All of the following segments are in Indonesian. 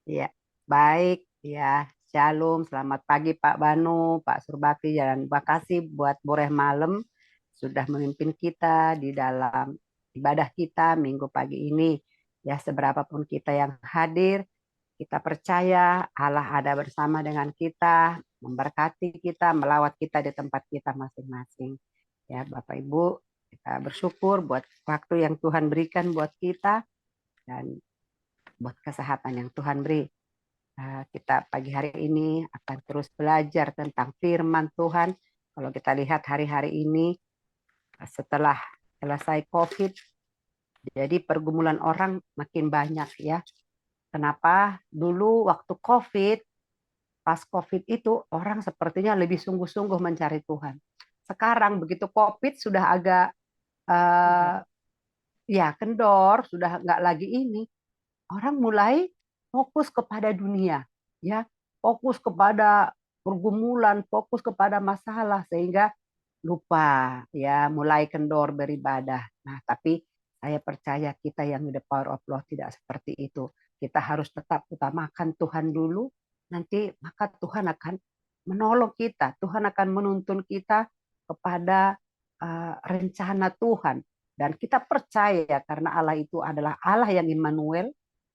Ya, baik. Ya, Shalom. Selamat pagi Pak Banu, Pak Surbakti, dan terima kasih buat Boreh Malam sudah memimpin kita di dalam ibadah kita minggu pagi ini. Ya, seberapapun kita yang hadir, kita percaya Allah ada bersama dengan kita, memberkati kita, melawat kita di tempat kita masing-masing. Ya, Bapak Ibu, kita bersyukur buat waktu yang Tuhan berikan buat kita dan buat kesehatan yang Tuhan beri. Kita pagi hari ini akan terus belajar tentang firman Tuhan. Kalau kita lihat hari-hari ini setelah selesai COVID, jadi pergumulan orang makin banyak ya. Kenapa? Dulu waktu COVID, pas COVID itu orang sepertinya lebih sungguh-sungguh mencari Tuhan. Sekarang begitu COVID sudah agak uh, ya kendor, sudah nggak lagi ini. Orang mulai fokus kepada dunia, ya, fokus kepada pergumulan, fokus kepada masalah sehingga lupa ya mulai kendor beribadah. Nah, tapi saya percaya kita yang di the power of Lord tidak seperti itu. Kita harus tetap utamakan Tuhan dulu, nanti maka Tuhan akan menolong kita, Tuhan akan menuntun kita kepada rencana Tuhan. Dan kita percaya karena Allah itu adalah Allah yang Immanuel,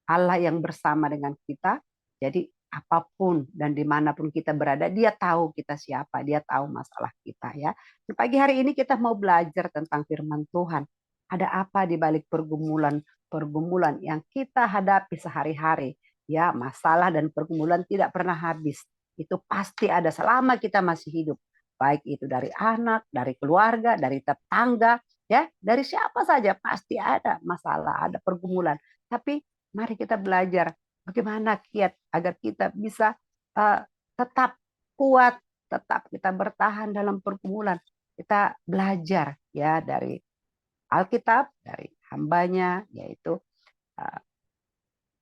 Allah yang bersama dengan kita. Jadi apapun dan dimanapun kita berada, dia tahu kita siapa, dia tahu masalah kita ya. Di pagi hari ini kita mau belajar tentang firman Tuhan. Ada apa di balik pergumulan yang kita hadapi sehari-hari? Ya, masalah dan pergumulan tidak pernah habis. Itu pasti ada selama kita masih hidup. Baik itu dari anak, dari keluarga, dari tetangga, ya, dari siapa saja pasti ada masalah, ada pergumulan. Tapi mari kita belajar bagaimana kiat agar kita bisa uh, tetap kuat, tetap kita bertahan dalam pergumulan. Kita belajar ya dari Alkitab, dari hambanya, yaitu uh,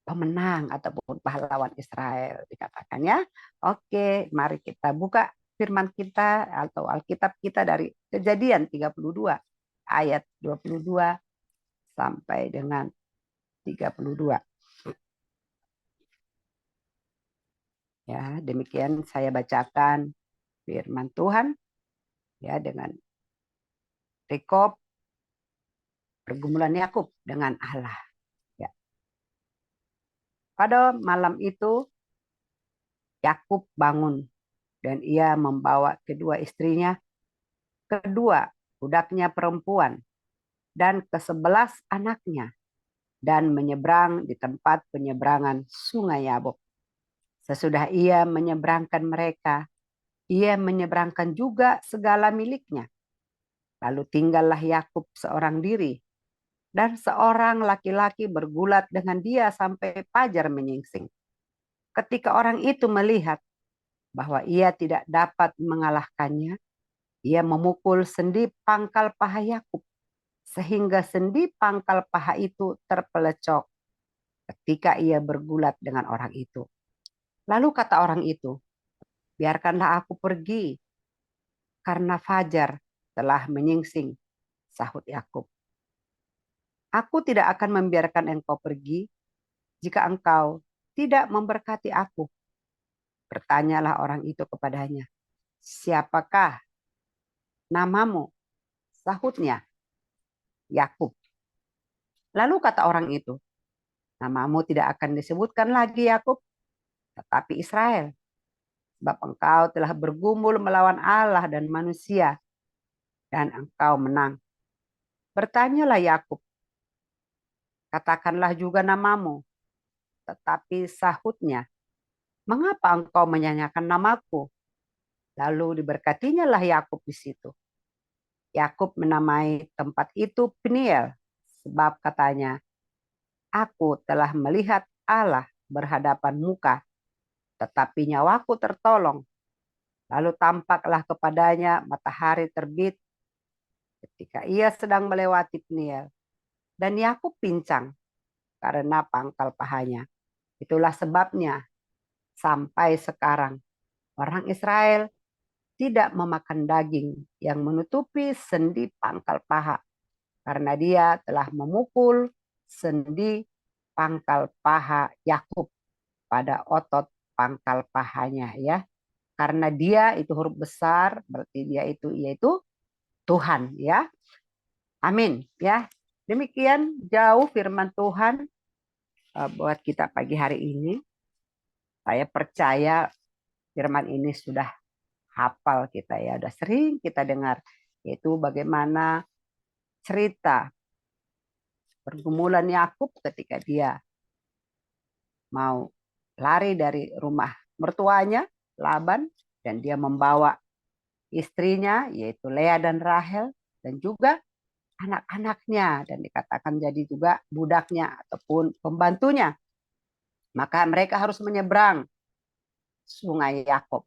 pemenang ataupun pahlawan Israel dikatakan ya. Oke, mari kita buka firman kita atau Alkitab kita dari Kejadian 32 ayat 22 sampai dengan 32. Ya, demikian saya bacakan firman Tuhan ya dengan rekop pergumulan Yakub dengan Allah. Ya. Pada malam itu Yakub bangun dan ia membawa kedua istrinya, kedua budaknya perempuan, dan ke-11 anaknya, dan menyeberang di tempat penyeberangan sungai Yabok. Sesudah ia menyeberangkan mereka, ia menyeberangkan juga segala miliknya. Lalu tinggallah Yakub seorang diri, dan seorang laki-laki bergulat dengan dia sampai fajar menyingsing. Ketika orang itu melihat bahwa ia tidak dapat mengalahkannya, ia memukul sendi pangkal paha Yakub, sehingga sendi pangkal paha itu terpelecok ketika ia bergulat dengan orang itu. Lalu kata orang itu, biarkanlah aku pergi, karena fajar telah menyingsing, sahut Yakub. Aku tidak akan membiarkan engkau pergi jika engkau tidak memberkati aku. Bertanyalah orang itu kepadanya, siapakah namamu? Sahutnya, Yakub. Lalu kata orang itu, namamu tidak akan disebutkan lagi Yakub, tetapi Israel. Sebab engkau telah bergumul melawan Allah dan manusia, dan engkau menang. Bertanyalah Yakub, katakanlah juga namamu. Tetapi sahutnya, mengapa engkau menyanyikan namaku? Lalu diberkatinya lah Yakub di situ. Yakub menamai tempat itu Peniel, sebab katanya, aku telah melihat Allah berhadapan muka, tetapi nyawaku tertolong. Lalu tampaklah kepadanya matahari terbit ketika ia sedang melewati Peniel. Dan Yakub pincang karena pangkal pahanya. Itulah sebabnya sampai sekarang orang Israel tidak memakan daging yang menutupi sendi pangkal paha, karena dia telah memukul sendi pangkal paha Yakub pada otot pangkal pahanya ya. Karena dia itu huruf besar, berarti dia itu yaitu Tuhan ya. Amin ya. Demikian jauh firman Tuhan buat kita pagi hari ini. Saya percaya firman ini sudah hafal kita ya, sudah sering kita dengar, yaitu bagaimana cerita pergumulan Yakub ketika dia mau lari dari rumah mertuanya Laban, dan dia membawa istrinya yaitu Lea dan Rahel, dan juga anak-anaknya, dan dikatakan jadi juga budaknya ataupun pembantunya. Maka mereka harus menyeberang sungai Yakob,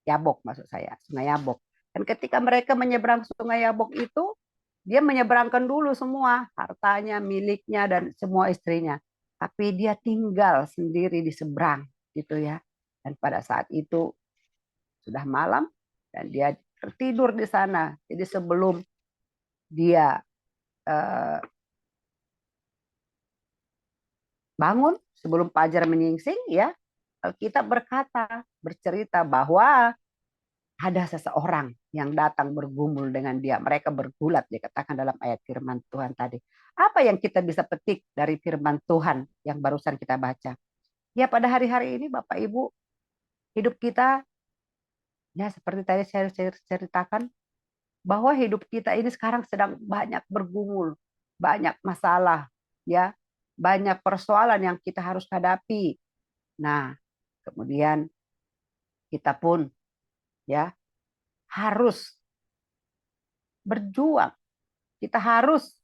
Yabok maksud saya, sungai Yabok. Dan ketika mereka menyeberang sungai Yabok itu, dia menyeberangkan dulu semua hartanya, miliknya, dan semua istrinya. Tapi dia tinggal sendiri di seberang gitu ya. Dan pada saat itu sudah malam dan dia tertidur di sana. Jadi sebelum dia bangun, sebelum fajar menyingsing ya, kita bercerita bahwa ada seseorang yang datang bergumul dengan dia. Mereka bergulat, dikatakan dalam ayat firman Tuhan tadi. Apa yang kita bisa petik dari firman Tuhan yang barusan kita baca? Ya pada hari-hari ini Bapak Ibu, hidup kita ya seperti tadi saya ceritakan, bahwa hidup kita ini sekarang sedang banyak bergumul, banyak masalah, ya, banyak persoalan yang kita harus hadapi. Nah, kemudian kita pun ya harus berjuang. Kita harus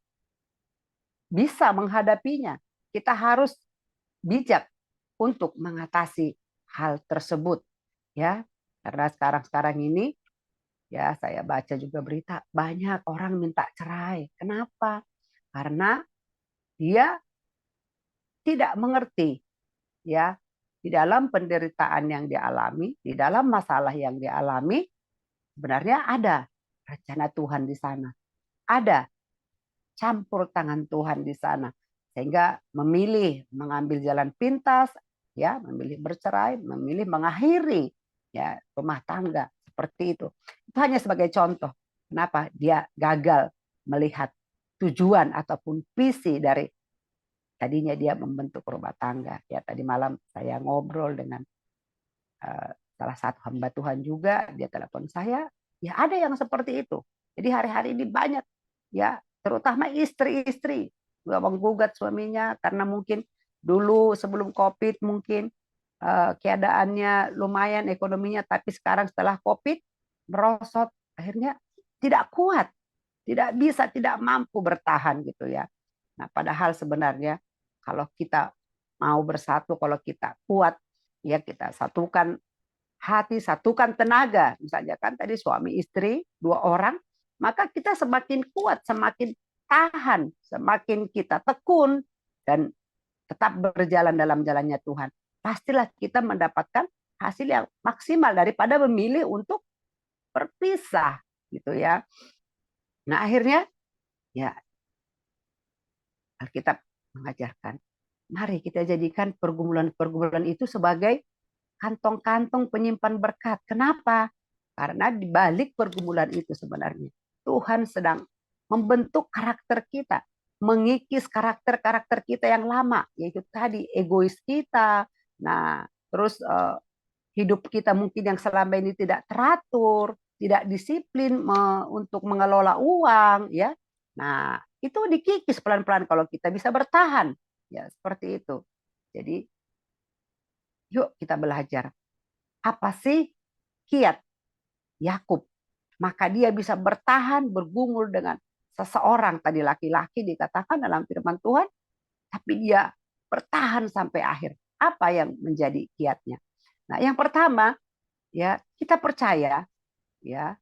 bisa menghadapinya. Kita harus bijak untuk mengatasi hal tersebut, ya. Karena sekarang ini ya saya baca juga berita banyak orang minta cerai. Kenapa? Karena dia tidak mengerti ya di dalam penderitaan yang dialami, di dalam masalah yang dialami, sebenarnya ada rencana Tuhan di sana. Ada campur tangan Tuhan di sana. Sehingga memilih mengambil jalan pintas, ya, memilih bercerai, memilih mengakhiri ya rumah tangga seperti itu. Itu hanya sebagai contoh. Kenapa dia gagal melihat tujuan ataupun visi dari tadinya dia membentuk rumah tangga. Ya tadi malam saya ngobrol dengan salah satu hamba Tuhan juga, dia telepon saya, ya ada yang seperti itu. Jadi hari-hari ini banyak ya, terutama istri-istri menggugat suaminya karena mungkin dulu sebelum Covid mungkin keadaannya lumayan ekonominya, tapi sekarang setelah Covid merosot, akhirnya tidak kuat, tidak bisa, tidak mampu bertahan gitu ya. Nah, padahal sebenarnya kalau kita mau bersatu, kalau kita kuat, ya kita satukan hati, satukan tenaga. Misalnya kan tadi suami istri, dua orang, maka kita semakin kuat, semakin tahan, semakin kita tekun, dan tetap berjalan dalam jalannya Tuhan. Pastilah kita mendapatkan hasil yang maksimal daripada memilih untuk berpisah gitu ya. Nah akhirnya ya Alkitab mengajarkan, mari kita jadikan pergumulan-pergumulan itu sebagai kantong-kantong penyimpan berkat. Kenapa? Karena di balik pergumulan itu sebenarnya Tuhan sedang membentuk karakter kita, mengikis karakter-karakter kita yang lama, yaitu tadi egois kita. Nah, terus hidup kita mungkin yang selama ini tidak teratur, tidak disiplin untuk mengelola uang, ya. Nah, itu dikikis pelan-pelan kalau kita bisa bertahan, ya seperti itu. Jadi, yuk kita belajar. Apa sih kiat Yakub? Maka dia bisa bertahan bergumul dengan seseorang, tadi laki-laki dikatakan dalam firman Tuhan, tapi dia bertahan sampai akhir. Apa yang menjadi kiatnya? Nah, yang pertama ya kita percaya ya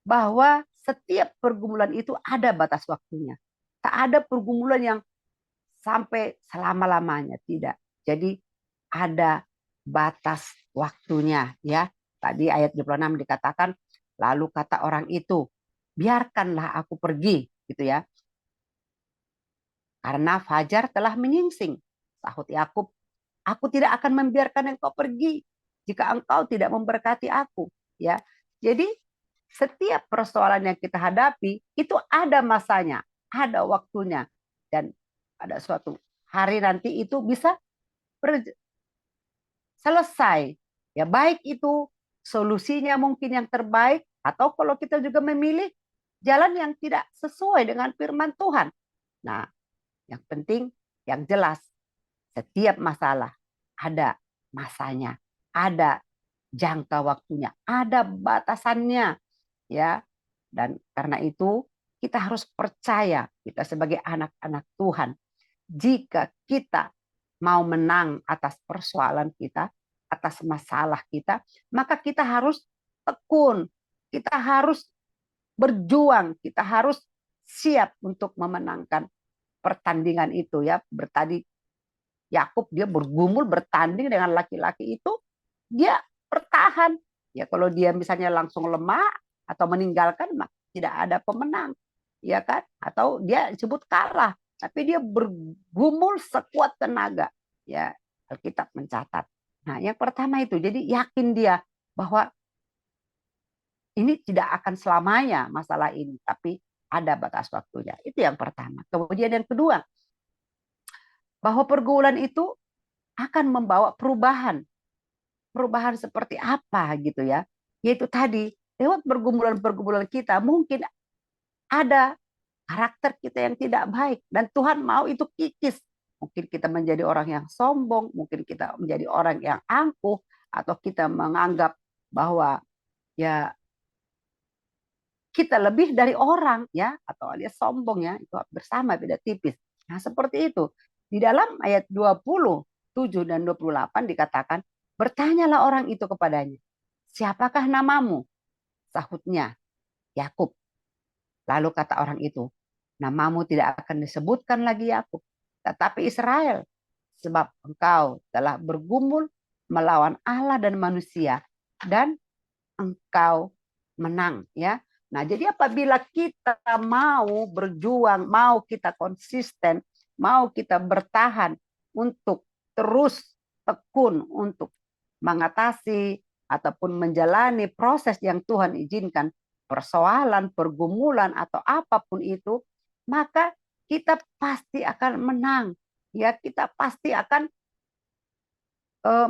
bahwa setiap pergumulan itu ada batas waktunya. Tak ada pergumulan yang sampai selama-lamanya, tidak. Jadi ada batas waktunya ya. Tadi ayat 26 dikatakan, lalu kata orang itu, biarkanlah aku pergi gitu ya. Karena fajar telah menyingsing. Sahut Yakub, Aku tidak akan membiarkan engkau pergi jika engkau tidak memberkati aku. Ya, jadi setiap persoalan yang kita hadapi itu ada masanya, ada waktunya, dan pada suatu hari nanti itu bisa selesai. Ya, baik itu solusinya mungkin yang terbaik, atau kalau kita juga memilih jalan yang tidak sesuai dengan firman Tuhan. Nah, yang penting, yang jelas, setiap masalah ada masanya, ada jangka waktunya, ada batasannya, ya. Dan karena itu kita harus percaya, kita sebagai anak-anak Tuhan, jika kita mau menang atas persoalan kita, atas masalah kita, maka kita harus tekun, kita harus berjuang, kita harus siap untuk memenangkan pertandingan itu, ya. Bertadi Yakub, dia bergumul bertanding dengan laki-laki itu, dia bertahan. Ya, kalau dia misalnya langsung lemah atau meninggalkan, tidak ada pemenang, ya kan? Atau dia disebut kalah, tapi dia bergumul sekuat tenaga. Ya, Alkitab mencatat. Nah, yang pertama itu, jadi yakin dia bahwa ini tidak akan selamanya masalah ini, tapi ada batas waktunya. Itu yang pertama. Kemudian yang kedua, bahwa pergumulan itu akan membawa perubahan. Perubahan seperti apa gitu ya? Yaitu tadi, lewat pergumulan-pergumulan kita mungkin ada karakter kita yang tidak baik dan Tuhan mau itu kikis. Mungkin kita menjadi orang yang sombong, mungkin kita menjadi orang yang angkuh, atau kita menganggap bahwa ya kita lebih dari orang, ya, atau alias sombong, ya, itu bersama beda tipis. Nah, seperti itu. Di dalam ayat 27 dan 28 dikatakan, bertanyalah orang itu kepadanya, siapakah namamu? Sahutnya, Yakub. Lalu kata orang itu, namamu tidak akan disebutkan lagi Yakub, tetapi Israel, sebab engkau telah bergumul melawan Allah dan manusia, dan engkau menang, ya. Nah, jadi apabila kita mau berjuang, mau kita konsisten, mau kita bertahan untuk terus tekun untuk mengatasi ataupun menjalani proses yang Tuhan izinkan, persoalan, pergumulan atau apapun itu, maka kita pasti akan menang. Ya, kita pasti akan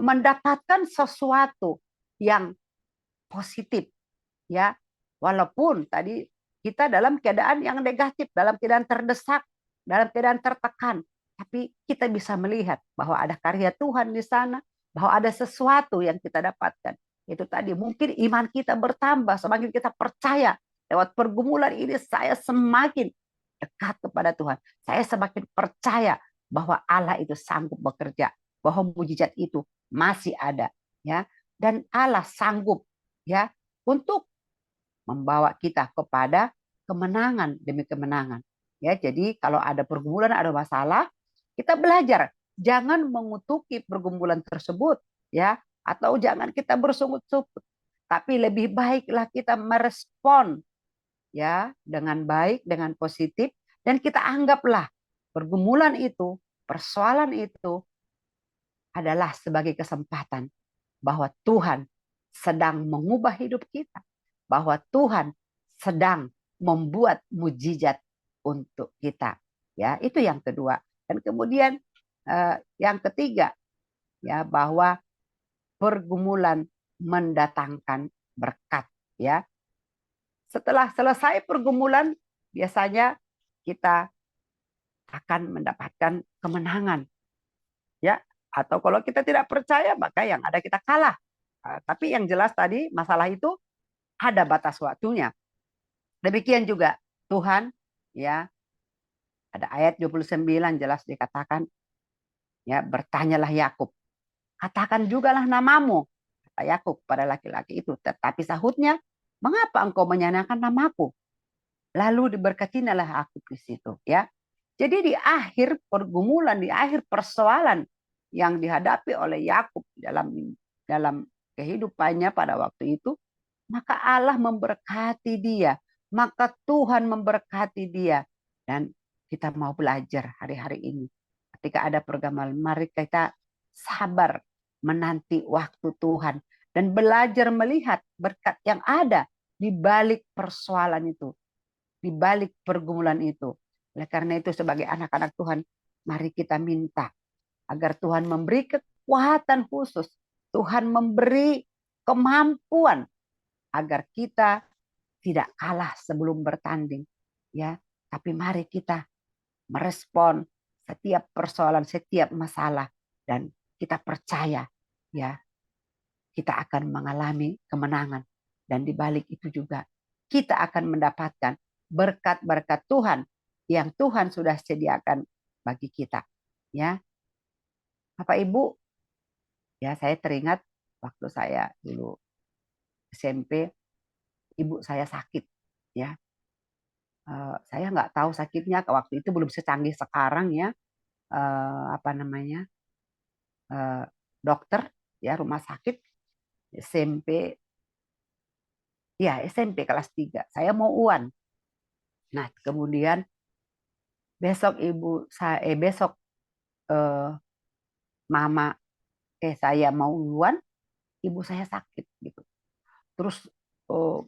mendapatkan sesuatu yang positif, ya. Walaupun tadi kita dalam keadaan yang negatif, dalam keadaan terdesak, dalam keadaan tertekan, tapi kita bisa melihat bahwa ada karya Tuhan di sana, bahwa ada sesuatu yang kita dapatkan. Itu tadi mungkin iman kita bertambah, semakin kita percaya lewat pergumulan ini saya semakin dekat kepada Tuhan. Saya semakin percaya bahwa Allah itu sanggup bekerja, bahwa mujizat itu masih ada, ya. Dan Allah sanggup, ya, untuk membawa kita kepada kemenangan demi kemenangan. Ya, jadi kalau ada pergumulan, ada masalah, kita belajar jangan mengutuki pergumulan tersebut, ya, atau jangan kita bersungut-sungut, tapi lebih baiklah kita merespon, ya, dengan baik, dengan positif, dan kita anggaplah pergumulan itu, persoalan itu adalah sebagai kesempatan bahwa Tuhan sedang mengubah hidup kita, bahwa Tuhan sedang membuat mujizat untuk kita. Ya, itu yang kedua. Dan kemudian yang ketiga, ya, bahwa pergumulan mendatangkan berkat, ya. Setelah selesai pergumulan, biasanya kita akan mendapatkan kemenangan, ya. Atau kalau kita tidak percaya, maka yang ada kita kalah. Tapi yang jelas tadi masalah itu ada batas waktunya. Demikian juga Tuhan, ya, ada ayat 29 jelas dikatakan, ya, bertanyalah Yakub, katakan jugalah namamu, kata Yakub pada laki-laki itu. Tetapi sahutnya, mengapa engkau menyanyikan namaku? Lalu diberkatinalah aku di situ, ya. Jadi di akhir pergumulan, di akhir persoalan yang dihadapi oleh Yakub dalam dalam kehidupannya pada waktu itu, maka Allah memberkati dia, maka Tuhan memberkati dia. Dan kita mau belajar hari-hari ini. Ketika ada pergumulan, mari kita sabar menanti waktu Tuhan dan belajar melihat berkat yang ada di balik persoalan itu, di balik pergumulan itu. Oleh karena itu sebagai anak-anak Tuhan, mari kita minta agar Tuhan memberi kekuatan khusus, Tuhan memberi kemampuan agar kita tidak kalah sebelum bertanding, ya. Tapi mari kita merespon setiap persoalan, setiap masalah, dan kita percaya, ya, kita akan mengalami kemenangan. Dan di balik itu juga kita akan mendapatkan berkat-berkat Tuhan yang Tuhan sudah sediakan bagi kita, ya. Bapak Ibu, ya, saya teringat waktu saya dulu SMP, ibu saya sakit, ya. Saya nggak tahu sakitnya waktu itu belum secanggih sekarang, ya. Apa namanya, eh, dokter, ya, rumah sakit. SMP, ya, SMP kelas 3 saya mau UAN. Nah, kemudian besok eh, mama saya mau UAN, ibu saya sakit gitu. Terus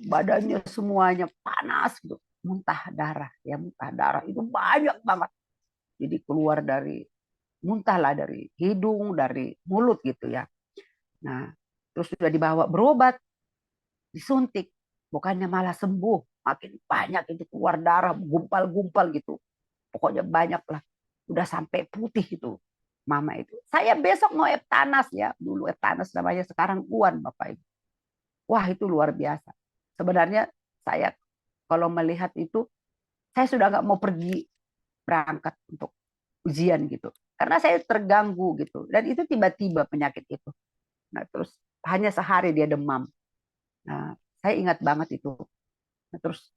badannya semuanya panas gitu, muntah darah, ya, muntah darah itu banyak banget. Jadi keluar dari, muntahlah dari hidung, dari mulut gitu, ya. Nah, terus sudah dibawa berobat, disuntik, bukannya malah sembuh, makin banyak itu keluar darah, gumpal-gumpal gitu. Pokoknya banyak lah. Udah sampai putih itu mama itu. Saya besok mau Eptanas, ya. Dulu Eptanas namanya, sekarang UAN, Bapak Ibu. Wah, itu luar biasa. Sebenarnya saya kalau melihat itu, saya sudah nggak mau pergi berangkat untuk ujian gitu. Karena saya terganggu gitu. Dan itu tiba-tiba penyakit itu. Nah, terus hanya sehari dia demam. Nah, saya ingat banget itu. Nah, terus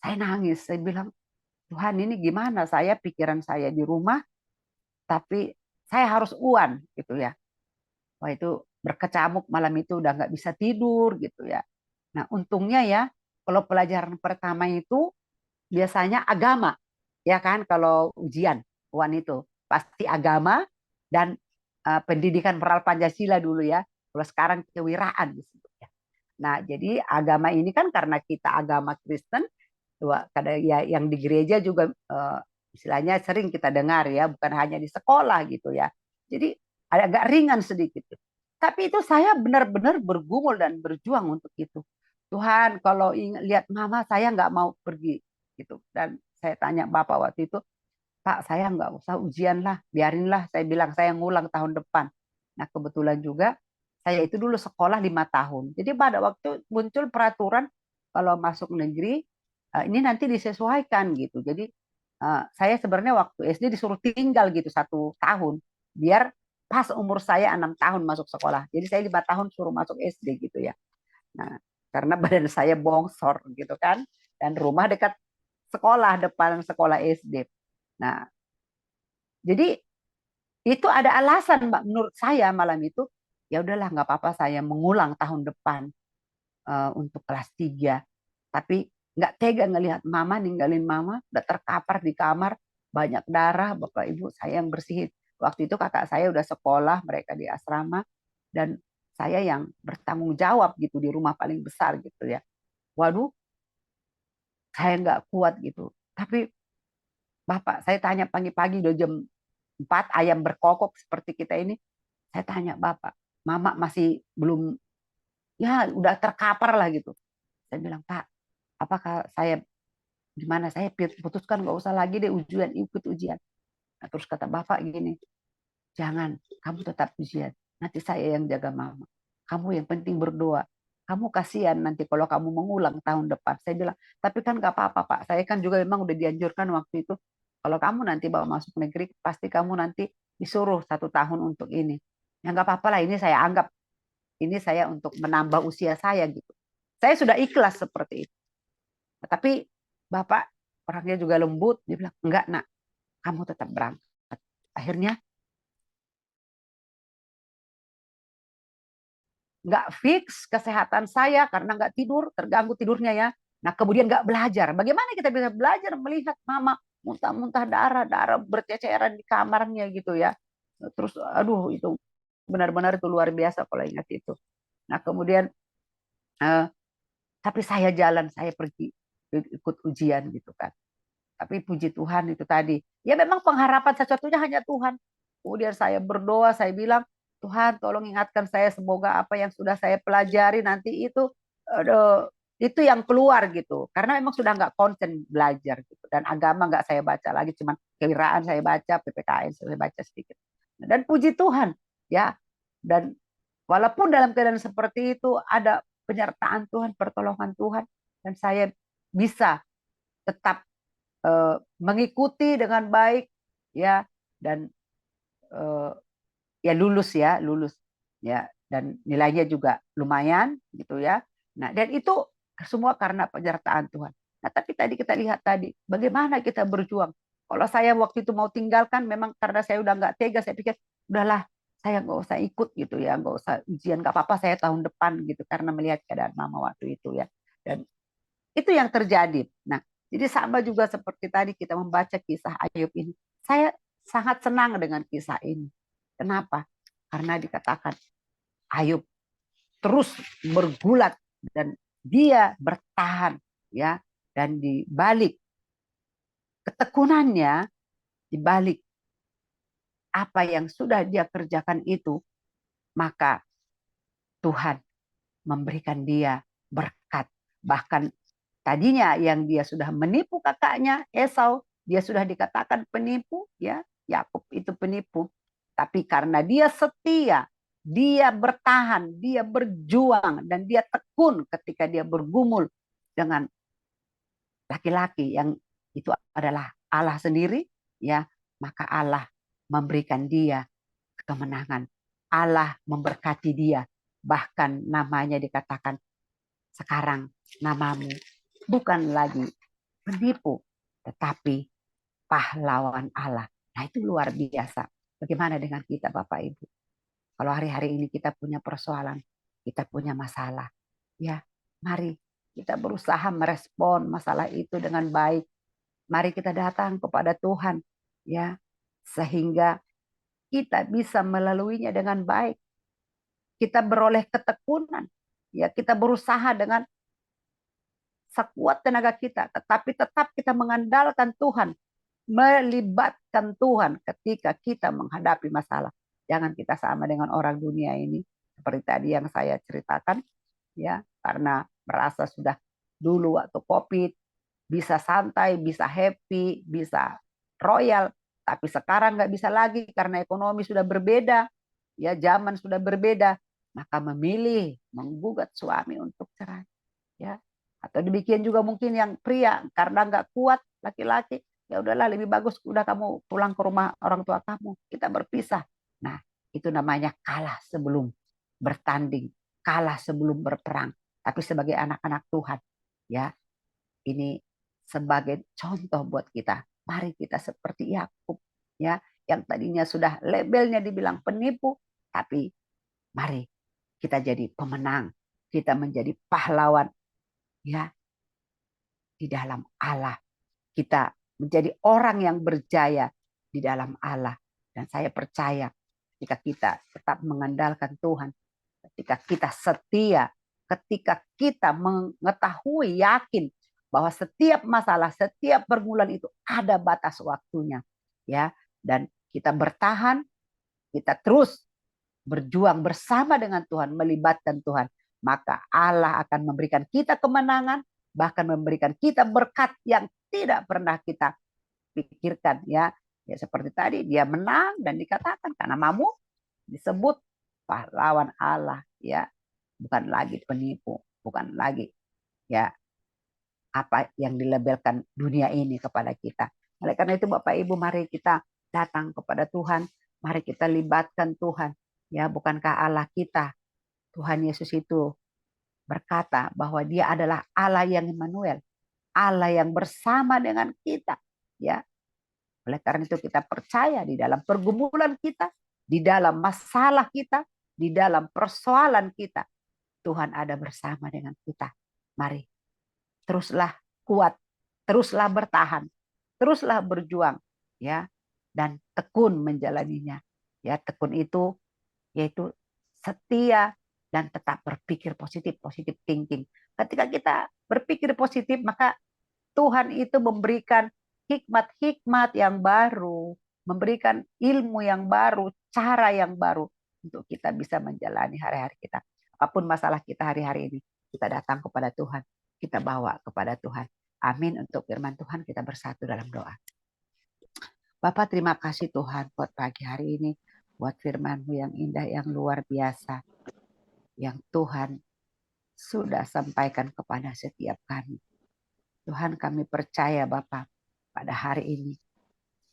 saya nangis. Saya bilang, Tuhan, ini gimana? Saya pikiran saya di rumah, tapi saya harus UAN gitu, ya. Wah, itu berkecamuk malam itu, udah nggak bisa tidur gitu, ya. Nah, untungnya, ya, kalau pelajaran pertama itu biasanya agama, ya kan, kalau ujian UAN itu pasti agama dan pendidikan moral Pancasila dulu, ya. Kalau sekarang kewiraan disebutnya. Nah, jadi agama ini kan karena kita agama Kristen, ya, yang di gereja juga istilahnya sering kita dengar, ya, bukan hanya di sekolah gitu, ya. Jadi agak ringan sedikit. Tapi itu saya benar-benar bergumul dan berjuang untuk itu. Tuhan, kalau lihat mama saya nggak mau pergi gitu. Dan saya tanya Bapak waktu itu, Pak, saya nggak usah ujian lah, biarinlah. Saya bilang saya ngulang tahun depan. Nah, kebetulan juga saya itu dulu sekolah 5 tahun. Jadi pada waktu muncul peraturan kalau masuk negeri, ini nanti disesuaikan gitu. Jadi saya sebenarnya waktu SD disuruh tinggal gitu 1 tahun, biar pas umur saya 6 tahun masuk sekolah. Jadi saya 5 tahun suruh masuk SD gitu, ya. Nah, karena badan saya bongsor gitu kan, dan rumah dekat sekolah, depan sekolah SD. Nah, jadi itu ada alasan, Mbak, menurut saya malam itu. Ya udahlah, nggak apa-apa saya mengulang tahun depan untuk kelas 3. Tapi nggak tega ngelihat mama, ninggalin mama udah terkapar di kamar, banyak darah. Bapak Ibu saya yang bersihin. Waktu itu kakak saya udah sekolah, mereka di asrama, dan saya yang bertanggung jawab gitu di rumah paling besar gitu, ya. Waduh, saya nggak kuat gitu. Tapi Bapak, saya tanya pagi-pagi udah jam 4, ayam berkokok seperti kita ini. Saya tanya Bapak, Mama masih belum, ya, udah terkapar lah gitu. Saya bilang, Pak, apakah saya gimana? Saya putuskan nggak usah lagi deh ujian, ikut ujian. Nah, terus kata Bapak gini, jangan, kamu tetap ujian. Nanti saya yang jaga Mama. Kamu yang penting berdoa. Kamu kasihan nanti kalau kamu mengulang tahun depan. Saya bilang, tapi kan nggak apa-apa, Pak. Saya kan juga memang udah dianjurkan waktu itu. Kalau kamu nanti bawa masuk negeri, pasti kamu nanti disuruh 1 tahun untuk ini. Ya nggak apa-apa lah, ini saya anggap, ini saya untuk menambah usia saya gitu. Saya sudah ikhlas seperti itu. Tapi Bapak orangnya juga lembut, dia bilang, enggak nak, kamu tetap berangkat. Akhirnya nggak fix kesehatan saya karena nggak tidur, terganggu tidurnya, ya. Nah, kemudian nggak belajar. Bagaimana kita bisa belajar melihat mama muntah-muntah darah, darah berceceran di kamarnya gitu, ya. Terus aduh itu benar-benar itu luar biasa kalau ingat itu. Nah kemudian eh, tapi saya jalan, saya pergi ikut ujian gitu kan. Tapi puji Tuhan itu tadi. Ya memang pengharapan satu-satunya hanya Tuhan. Kemudian saya berdoa, saya bilang, Tuhan tolong ingatkan saya semoga apa yang sudah saya pelajari nanti aduh, itu yang keluar gitu. Karena memang sudah nggak konsen belajar gitu. Dan agama nggak saya baca lagi, cuman kewiraan saya baca, PPKN saya baca sedikit. Dan puji Tuhan ya. Dan walaupun dalam keadaan seperti itu ada penyertaan Tuhan, pertolongan Tuhan. Dan saya bisa tetap mengikuti dengan baik ya dan eh, ya lulus ya dan nilainya juga lumayan gitu ya. Nah, dan itu semua karena penyertaan Tuhan. Nah, tapi tadi kita lihat tadi bagaimana kita berjuang. Kalau saya waktu itu mau tinggalkan memang karena saya udah nggak tega, saya pikir udahlah saya nggak usah ikut gitu ya, nggak usah ujian, nggak apa-apa saya tahun depan gitu karena melihat keadaan mama waktu itu ya. Dan itu yang terjadi. Nah, jadi sama juga seperti tadi kita membaca kisah Ayub ini. Saya sangat senang dengan kisah ini. Kenapa? Karena dikatakan Ayub terus bergulat dan dia bertahan ya dan di balik ketekunannya, di balik apa yang sudah dia kerjakan itu, maka Tuhan memberikan dia berkat. Bahkan tadinya yang dia sudah menipu kakaknya Esau, dia sudah dikatakan penipu, ya Yakub itu penipu. Tapi karena dia setia, dia bertahan, dia berjuang dan dia tekun ketika dia bergumul dengan laki-laki yang itu adalah Allah sendiri, ya maka Allah memberikan dia kemenangan. Allah memberkati dia. Bahkan namanya dikatakan sekarang namamu bukan lagi penipu, tetapi pahlawan Allah. Nah itu luar biasa. Bagaimana dengan kita Bapak Ibu? Kalau hari-hari ini kita punya persoalan, kita punya masalah, ya mari kita berusaha merespon masalah itu dengan baik. Mari kita datang kepada Tuhan, ya sehingga kita bisa melaluinya dengan baik. Kita beroleh ketekunan, ya kita berusaha dengan sekuat tenaga kita, tetapi tetap kita mengandalkan Tuhan, melibatkan Tuhan ketika kita menghadapi masalah. Jangan kita sama dengan orang dunia ini, seperti tadi yang saya ceritakan, ya, karena merasa sudah dulu waktu COVID bisa santai, bisa happy, bisa royal, tapi sekarang nggak bisa lagi karena ekonomi sudah berbeda, ya zaman sudah berbeda, maka memilih menggugat suami untuk cerai, ya atau demikian juga mungkin yang pria karena nggak kuat laki-laki ya udahlah lebih bagus udah kamu pulang ke rumah orang tua kamu kita berpisah. Nah itu namanya kalah sebelum bertanding, kalah sebelum berperang. Tapi sebagai anak-anak Tuhan ya ini sebagai contoh buat kita, mari kita seperti Yakub ya yang tadinya sudah labelnya dibilang penipu, tapi mari kita jadi pemenang, kita menjadi pahlawan ya di dalam Allah. Kita menjadi orang yang berjaya di dalam Allah. Dan saya percaya ketika kita tetap mengandalkan Tuhan, ketika kita setia, ketika kita mengetahui, yakin bahwa setiap masalah, setiap pergumulan itu ada batas waktunya. Ya, dan kita bertahan, kita terus berjuang bersama dengan Tuhan, melibatkan Tuhan, maka Allah akan memberikan kita kemenangan, bahkan memberikan kita berkat yang tidak pernah kita pikirkan ya. Ya seperti tadi dia menang dan dikatakan karena namamu disebut pahlawan Allah ya, bukan lagi penipu, bukan lagi ya apa yang dilabelkan dunia ini kepada kita. Oleh karena itu Bapak Ibu mari kita datang kepada Tuhan, mari kita libatkan Tuhan. Ya, bukankah Allah kita, Tuhan Yesus itu berkata bahwa Dia adalah Allah yang Immanuel, Allah yang bersama dengan kita. Ya, oleh karena itu kita percaya di dalam pergumulan kita, di dalam masalah kita, di dalam persoalan kita, Tuhan ada bersama dengan kita. Mari, teruslah kuat, teruslah bertahan, teruslah berjuang, ya, dan tekun menjalaninya. Ya, tekun itu yaitu setia dan tetap berpikir positif, positif thinking. Ketika kita berpikir positif, maka Tuhan itu memberikan hikmat-hikmat yang baru, memberikan ilmu yang baru, cara yang baru untuk kita bisa menjalani hari-hari kita. Apapun masalah kita hari-hari ini, kita datang kepada Tuhan, kita bawa kepada Tuhan. Amin. Untuk firman Tuhan kita bersatu dalam doa. Bapak, terima kasih Tuhan buat pagi hari ini, buat firman-Mu yang indah, yang luar biasa, yang Tuhan sudah sampaikan kepada setiap kami. Tuhan, kami percaya Bapak, pada hari ini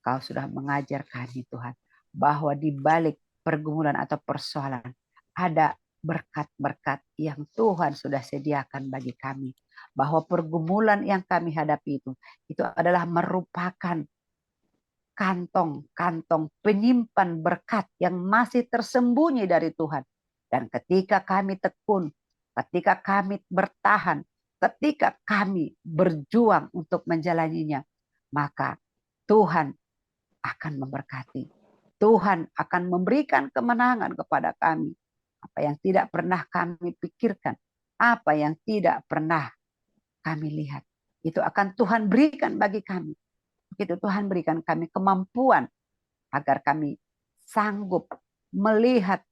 Kau sudah mengajar kami Tuhan, bahwa di balik pergumulan atau persoalan ada berkat-berkat yang Tuhan sudah sediakan bagi kami. Bahwa pergumulan yang kami hadapi itu adalah merupakan kantong-kantong penyimpan berkat yang masih tersembunyi dari Tuhan. Dan ketika kami tekun, ketika kami bertahan, ketika kami berjuang untuk menjalaninya, maka Tuhan akan memberkati. Tuhan akan memberikan kemenangan kepada kami. Apa yang tidak pernah kami pikirkan, apa yang tidak pernah kami lihat, itu akan Tuhan berikan bagi kami. Begitu Tuhan berikan kami kemampuan agar kami sanggup melihat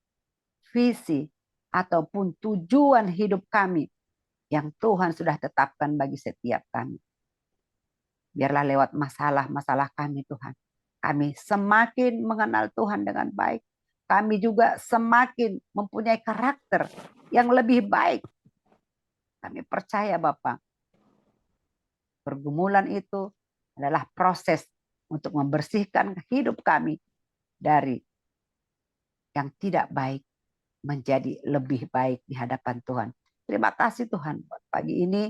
visi ataupun tujuan hidup kami yang Tuhan sudah tetapkan bagi setiap kami. Biarlah lewat masalah-masalah kami Tuhan, kami semakin mengenal Tuhan dengan baik. Kami juga semakin mempunyai karakter yang lebih baik. Kami percaya Bapak, pergumulan itu adalah proses untuk membersihkan hidup kami dari yang tidak baik menjadi lebih baik di hadapan Tuhan. Terima kasih Tuhan buat pagi ini.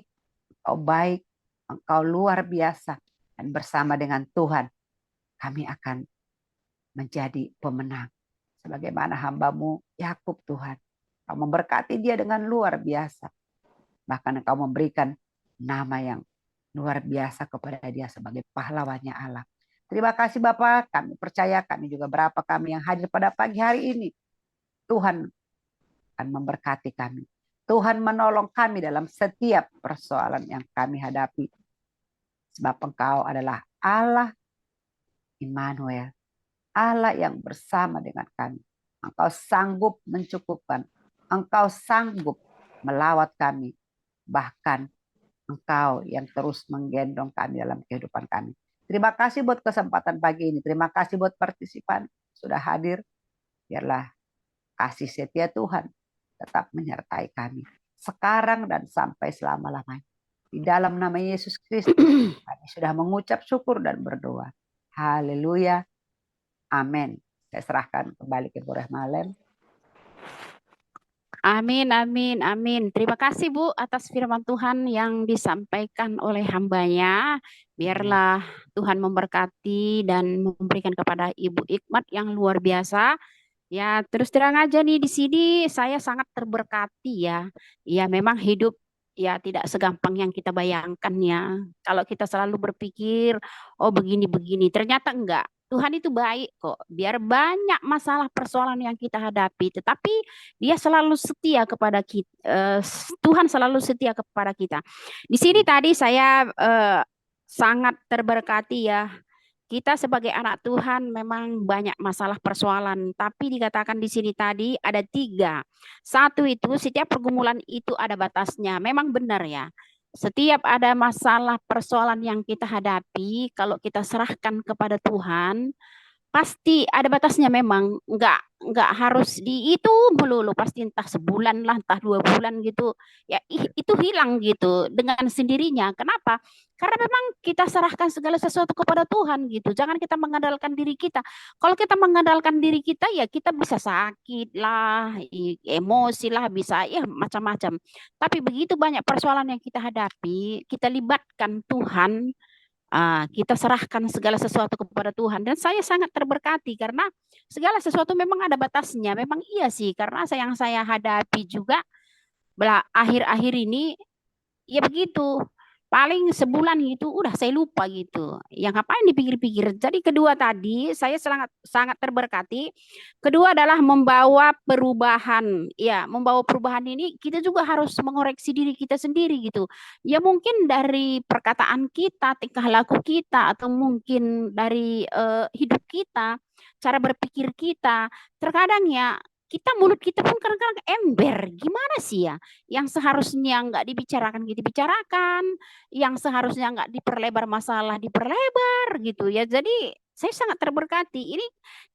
Engkau baik, Engkau luar biasa. Dan bersama dengan Tuhan, kami akan menjadi pemenang. Sebagaimana hamba-Mu Yakub Tuhan. Engkau memberkati dia dengan luar biasa. Bahkan Engkau memberikan nama yang luar biasa kepada dia sebagai pahlawannya Allah. Terima kasih Bapak, kami percaya kami juga berapa kami yang hadir pada pagi hari ini. Tuhan akan memberkati kami. Tuhan menolong kami dalam setiap persoalan yang kami hadapi. Sebab Engkau adalah Allah Immanuel, Allah yang bersama dengan kami. Engkau sanggup mencukupkan. Engkau sanggup melawat kami. Bahkan Engkau yang terus menggendong kami dalam kehidupan kami. Terima kasih buat kesempatan pagi ini. Terima kasih buat partisipan sudah hadir. Biarlah kasih setia Tuhan tetap menyertai kami. Sekarang dan sampai selama-lamanya. Di dalam nama Yesus Kristus kami sudah mengucap syukur dan berdoa. Haleluya. Amin. Saya serahkan kembali ke Boreh Malem. Amin, amin, amin. Terima kasih Bu atas firman Tuhan yang disampaikan oleh hambanya. Biarlah Tuhan memberkati dan memberikan kepada Ibu hikmat yang luar biasa. Ya, terus terang aja nih di sini saya sangat terberkati ya. Ya, memang hidup ya tidak segampang yang kita bayangkan ya. Kalau kita selalu berpikir, oh begini-begini, ternyata enggak. Tuhan itu baik kok. Biar banyak masalah persoalan yang kita hadapi, tetapi Dia selalu setia kepada kita. Tuhan selalu setia kepada kita. Di sini tadi saya sangat terberkati ya. Kita sebagai anak Tuhan memang banyak masalah persoalan, tapi dikatakan di sini tadi ada 3. Satu itu setiap pergumulan itu ada batasnya. Memang benar ya. Setiap ada masalah persoalan yang kita hadapi, kalau kita serahkan kepada Tuhan, pasti ada batasnya memang. Enggak harus di itu melulu, pasti entah sebulan lah, entah 2 bulan gitu. Ya itu hilang gitu dengan sendirinya. Kenapa? Karena memang kita serahkan segala sesuatu kepada Tuhan gitu. Jangan kita mengandalkan diri kita. Kalau kita mengandalkan diri kita ya kita bisa sakit lah, emosi lah, bisa ya macam-macam. Tapi begitu banyak persoalan yang kita hadapi, kita libatkan Tuhan, kita serahkan segala sesuatu kepada Tuhan. Dan saya sangat terberkati karena segala sesuatu memang ada batasnya. Memang iya sih, karena yang saya hadapi juga akhir-akhir ini ya begitu. paling sebulan gitu udah saya lupa gitu. Yang ngapain dipikir-pikir. Jadi kedua tadi saya sangat sangat terberkati. Kedua adalah membawa perubahan. Ya, membawa perubahan ini kita juga harus mengoreksi diri kita sendiri gitu. Ya mungkin dari perkataan kita, tingkah laku kita, atau mungkin dari hidup kita, cara berpikir kita. Terkadang ya kita mulut kita pun kadang-kadang ember. Gimana sih ya? Yang seharusnya nggak dibicarakan gitu dibicarakan, yang seharusnya nggak diperlebar masalah diperlebar gitu ya. Jadi saya sangat terberkati. Ini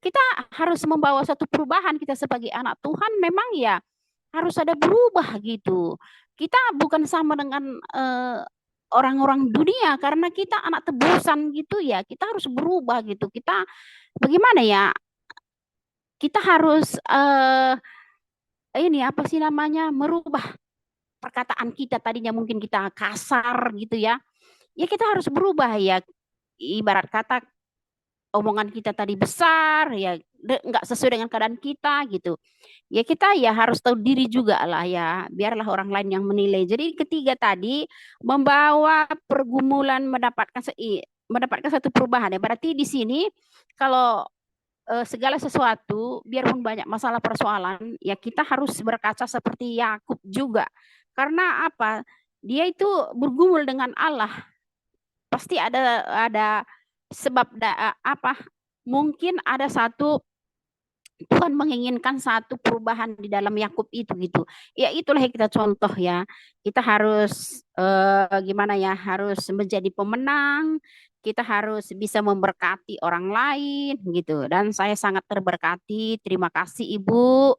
kita harus membawa satu perubahan, kita sebagai anak Tuhan memang ya harus ada berubah gitu. Kita bukan sama dengan orang-orang dunia karena kita anak tebusan gitu ya. Kita harus berubah gitu. Kita bagaimana ya? Kita harus ini apa sih namanya? Merubah perkataan kita, tadinya mungkin kita kasar gitu ya. Ya kita harus berubah ya. Ibarat kata omongan kita tadi besar ya nggak sesuai dengan keadaan kita gitu. Ya kita ya harus tahu diri juga lah ya. Biarlah orang lain yang menilai. Jadi ketiga tadi membawa pergumulan mendapatkan satu perubahan ya. Berarti di sini kalau segala sesuatu biarpun banyak masalah persoalan ya kita harus berkaca seperti Yakub juga. Karena apa? Dia itu bergumul dengan Allah. Pasti ada sebab apa? Mungkin ada satu Tuhan menginginkan satu perubahan di dalam Yakub itu gitu. Ya itulah yang kita contoh ya. Kita harus gimana ya? Harus menjadi pemenang. Kita harus bisa memberkati orang lain gitu. Dan saya sangat terberkati. Terima kasih Ibu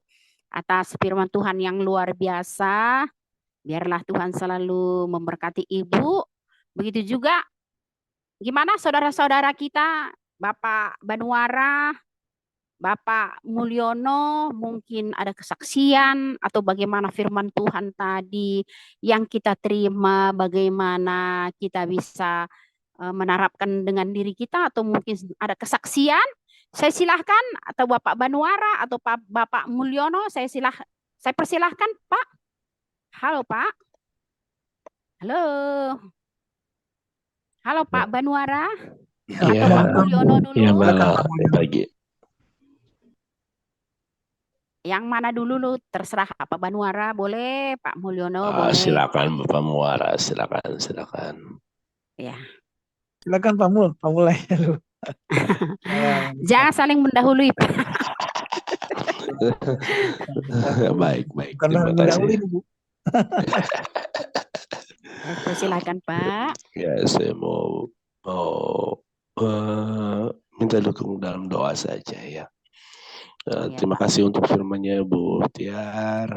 atas firman Tuhan yang luar biasa. Biarlah Tuhan selalu memberkati Ibu. Begitu juga gimana saudara-saudara kita, Bapak Banuara, Bapak Mulyono, mungkin ada kesaksian atau bagaimana firman Tuhan tadi yang kita terima, bagaimana kita bisa menerapkan dengan diri kita atau mungkin ada kesaksian. Saya silahkan atau Bapak Banuara atau Bapak Mulyono, saya persilahkan Pak. Halo Pak. Halo. Halo Pak Banuara Iya, atau Pak Mulyono dulu. iya malam pagi. Yang mana dulu lu terserah, Pak Banuara boleh, Pak Mulyono boleh. Silakan Bapak Muara, silakan. Ya. Silakan Pak mulai dulu. Jangan saling mendahului. Baik. Karena mendahului Bu. Silakan Pak. Ya, saya mau minta dukung dalam doa saja ya. Terima kasih untuk firman-Nya Bu Tiar.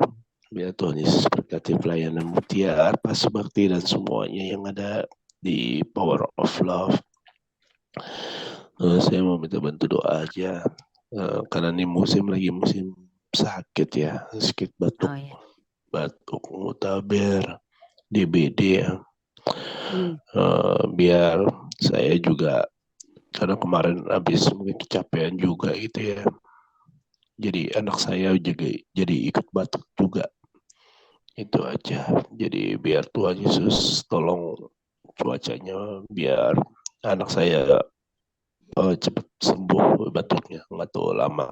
Biar Tuhan Yesus berkati pelayanan Bu Tiar, Pak Subakti dan semuanya yang ada di Power of Love. Saya mau minta bantu doa aja. Karena ini musim sakit ya, sakit batuk, batuk mutaber, DBD ya. Biar saya juga karena kemarin habis mungkin kecapean juga gitu ya. Jadi anak saya juga jadi ikut batuk juga. Itu aja. Jadi biar Tuhan Yesus tolong cuacanya biar anak saya cepat sembuh batuknya, nggak tahu lama.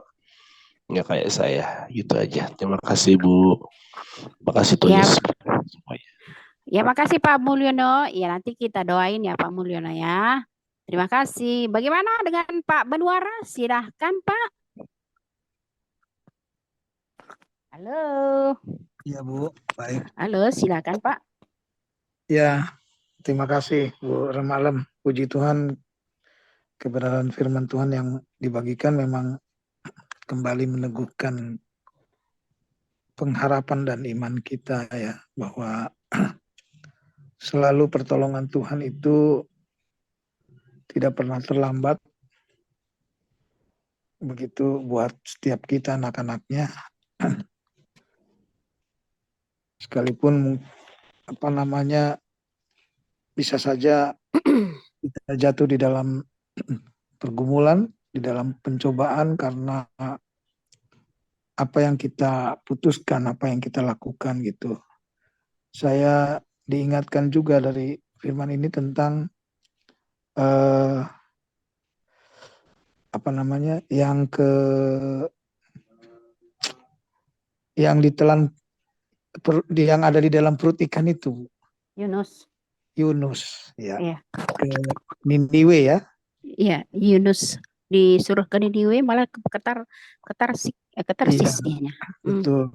Nggak kayak saya, gitu aja. Terima kasih Bu. Terima kasih Tuhan Yesus. Ya makasih Pak Mulyono. Ya nanti kita doain ya Pak Mulyono ya. Terima kasih. Bagaimana dengan Pak Banuara? Silahkan Pak. Halo. Iya Bu, baik. Halo, silakan Pak. Ya, terima kasih Bu Remalem. Puji Tuhan, kebenaran firman Tuhan yang dibagikan memang kembali meneguhkan pengharapan dan iman kita ya, bahwa selalu pertolongan Tuhan itu tidak pernah terlambat. Begitu buat setiap kita anak-anaknya. Sekalipun bisa saja kita jatuh di dalam pergumulan, di dalam pencobaan karena apa yang kita putuskan, apa yang kita lakukan gitu. Saya diingatkan juga dari firman ini tentang yang ditelan yang ada di dalam perut ikan itu, Yunus. Yunus, ya, Iya. ke Niniwe ya. Iya, Yunus disuruh ke Niniwe malah ketarsis Iya, dianya. betul.